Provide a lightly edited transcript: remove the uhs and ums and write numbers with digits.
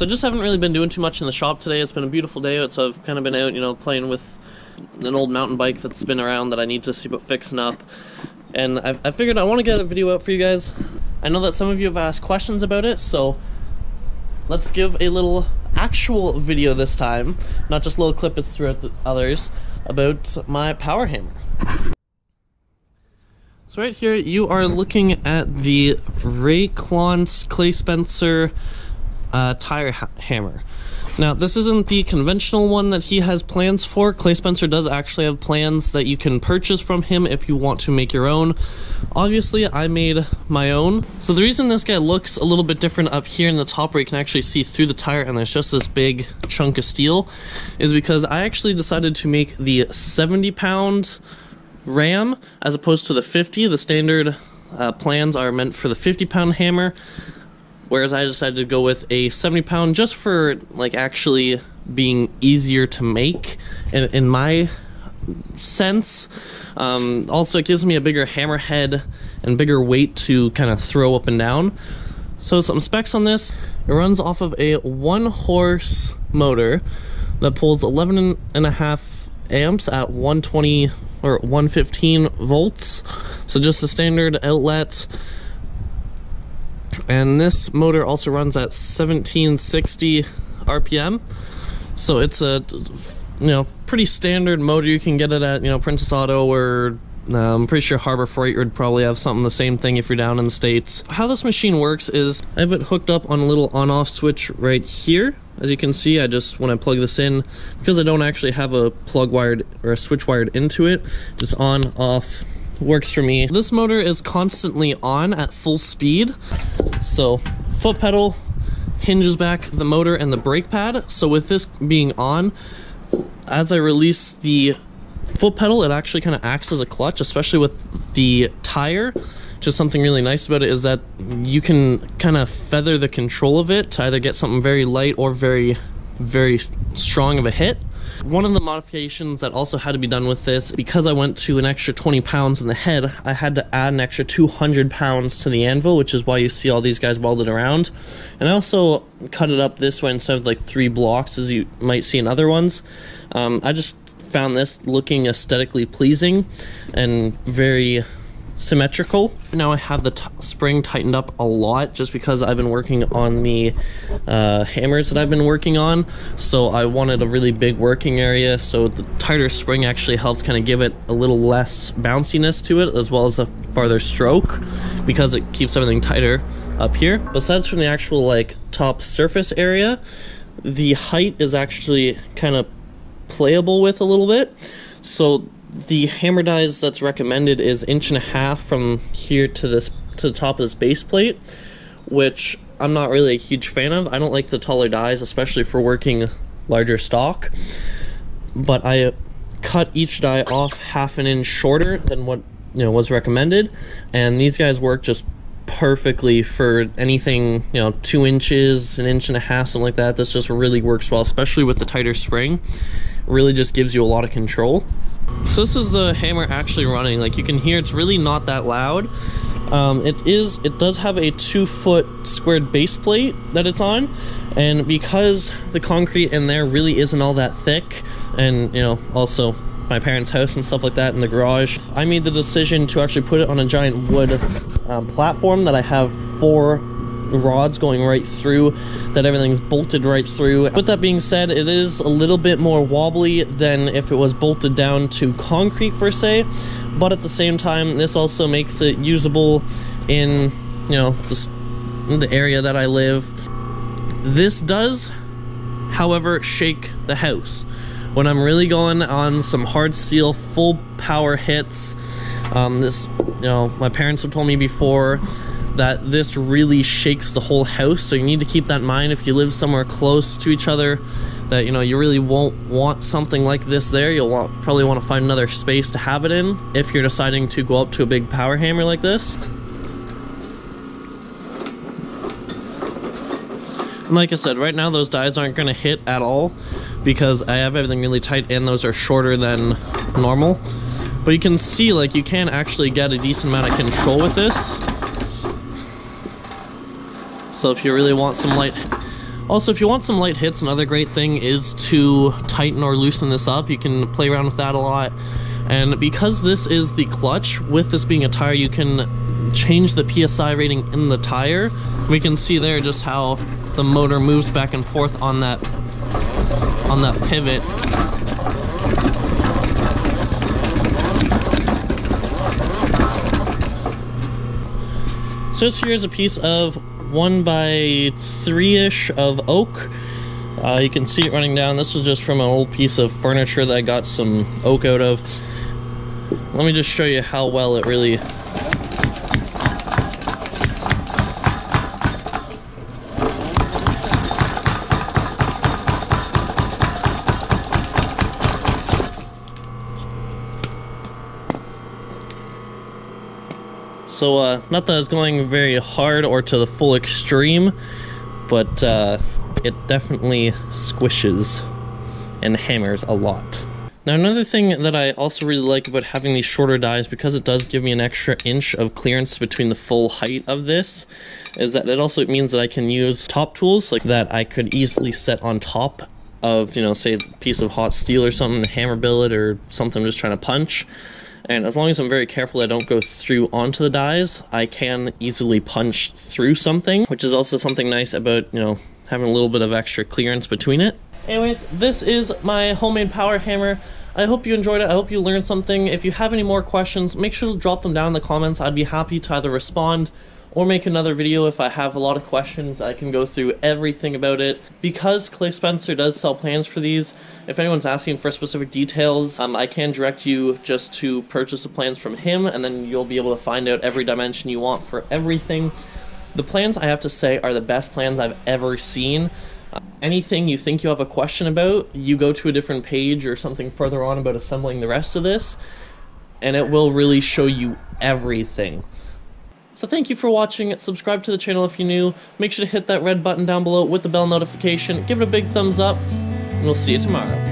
So I just haven't really been doing too much in the shop today. It's been a beautiful day, so I've kind of been out, you know, playing with an old mountain bike that's been around that I need to see about fixing up. And I figured I want to get a video out for you guys. I know that some of you have asked questions about it, so let's give a little actual video this time, not just little clippets throughout the others, about my power hammer. So right here you are looking at the Ray Klon's Clay Spencer tire hammer. Now this isn't the conventional one that he has plans for. Clay Spencer does actually have plans that you can purchase from him if you want to make your own. Obviously I made my own. So the reason this guy looks a little bit different up here in the top where you can actually see through the tire and there's just this big chunk of steel is because I actually decided to make the 70-pound ram as opposed to the 50. The standard plans are meant for the 50-pound hammer, whereas I decided to go with a 70-pound just for like actually being easier to make in my sense. Also it gives me a bigger hammer head and bigger weight to kind of throw up and down. So some specs on this: it runs off of a 1-horse motor that pulls 11.5 amps at 120 or 115 volts, so just a standard outlet. And this motor also runs at 1760 RPM, so it's a, you know, pretty standard motor. You can get it at, you know, Princess Auto, or I'm pretty sure Harbor Freight would probably have something the same thing if you're down in the States. How this machine works is I have it hooked up on a little on-off switch right here. As you can see, I just, when I plug this in, because I don't actually have a plug wired or a switch wired into it, just on, off, works for me. This motor is constantly on at full speed. So foot pedal hinges back the motor and the brake pad. So with this being on, as I release the foot pedal, it actually kind of acts as a clutch, especially with the tire. Just something really nice about it is that you can kind of feather the control of it to either get something very light or very, very strong of a hit. One of the modifications that also had to be done with this, because I went to an extra 20 pounds in the head, I had to add an extra 200 pounds to the anvil, which is why you see all these guys welded around. And I also cut it up this way instead of like 3 blocks as you might see in other ones. I just found this looking aesthetically pleasing and very symmetrical. Now I have the spring tightened up a lot just because I've been working on the hammers that I've been working on, so I wanted a really big working area, so the tighter spring actually helps kind of give it a little less bounciness to it, as well as a farther stroke, because it keeps everything tighter up here. Besides from the actual like top surface area, the height is actually kind of playable with a little bit. So the hammer dies that's recommended is 1.5 inches from here to the top of this base plate, which I'm not really a huge fan of. I don't like the taller dies, especially for working larger stock. But I cut each die off 1/2 inch shorter than what, you know, was recommended, and these guys work just perfectly for anything, you know, 2 inches, 1.5 inches, something like that. This just really works well, especially with the tighter spring. It really just gives you a lot of control. So this is the hammer actually running. Like you can hear, it's really not that loud. It does have a 2-foot squared base plate that it's on, and because the concrete in there really isn't all that thick, and you know, also my parents' house and stuff like that in the garage, I made the decision to actually put it on a giant wood platform that I have 4 rods going right through, that everything's bolted right through. With that being said, it is a little bit more wobbly than if it was bolted down to concrete per se, but at the same time this also makes it usable in, you know, the area that I live. This does, however, shake the house when I'm really going on some hard steel full power hits. This, you know, my parents have told me before that this really shakes the whole house, so you need to keep that in mind if you live somewhere close to each other, that, you know, you really won't want something like this there. You'll probably want to find another space to have it in if you're deciding to go up to a big power hammer like this. And like I said, right now those dies aren't going to hit at all because I have everything really tight and those are shorter than normal. But you can see, like, you can actually get a decent amount of control with this. So if you really want some light Also, if you want some light hits, another great thing is to tighten or loosen this up. You can play around with that a lot. And because this is the clutch, with this being a tire, you can change the PSI rating in the tire. We can see there just how the motor moves back and forth on that pivot. So this here is a piece of 1x3-ish of oak. You can see it running down. This was just from an old piece of furniture that I got some oak out of. Let me just show you how well it really... So, not that it's going very hard or to the full extreme, but it definitely squishes and hammers a lot. Now, another thing that I also really like about having these shorter dies, because it does give me an extra inch of clearance between the full height of this, is that it also means that I can use top tools like that I could easily set on top of, you know, say a piece of hot steel or something, a hammer billet or something I'm just trying to punch. And as long as I'm very careful I don't go through onto the dies, I can easily punch through something, which is also something nice about, you know, having a little bit of extra clearance between it. Anyways, this is my homemade power hammer. I hope you enjoyed it. I hope you learned something. If you have any more questions, make sure to drop them down in the comments. I'd be happy to either respond or make another video if I have a lot of questions. I can go through everything about it. Because Clay Spencer does sell plans for these, if anyone's asking for specific details, I can direct you just to purchase the plans from him, and then you'll be able to find out every dimension you want for everything. The plans, I have to say, are the best plans I've ever seen. Anything you think you have a question about, you go to a different page or something further on about assembling the rest of this, and it will really show you everything. So thank you for watching. Subscribe to the channel if you're new. Make sure to hit that red button down below with the bell notification. Give it a big thumbs up, and we'll see you tomorrow.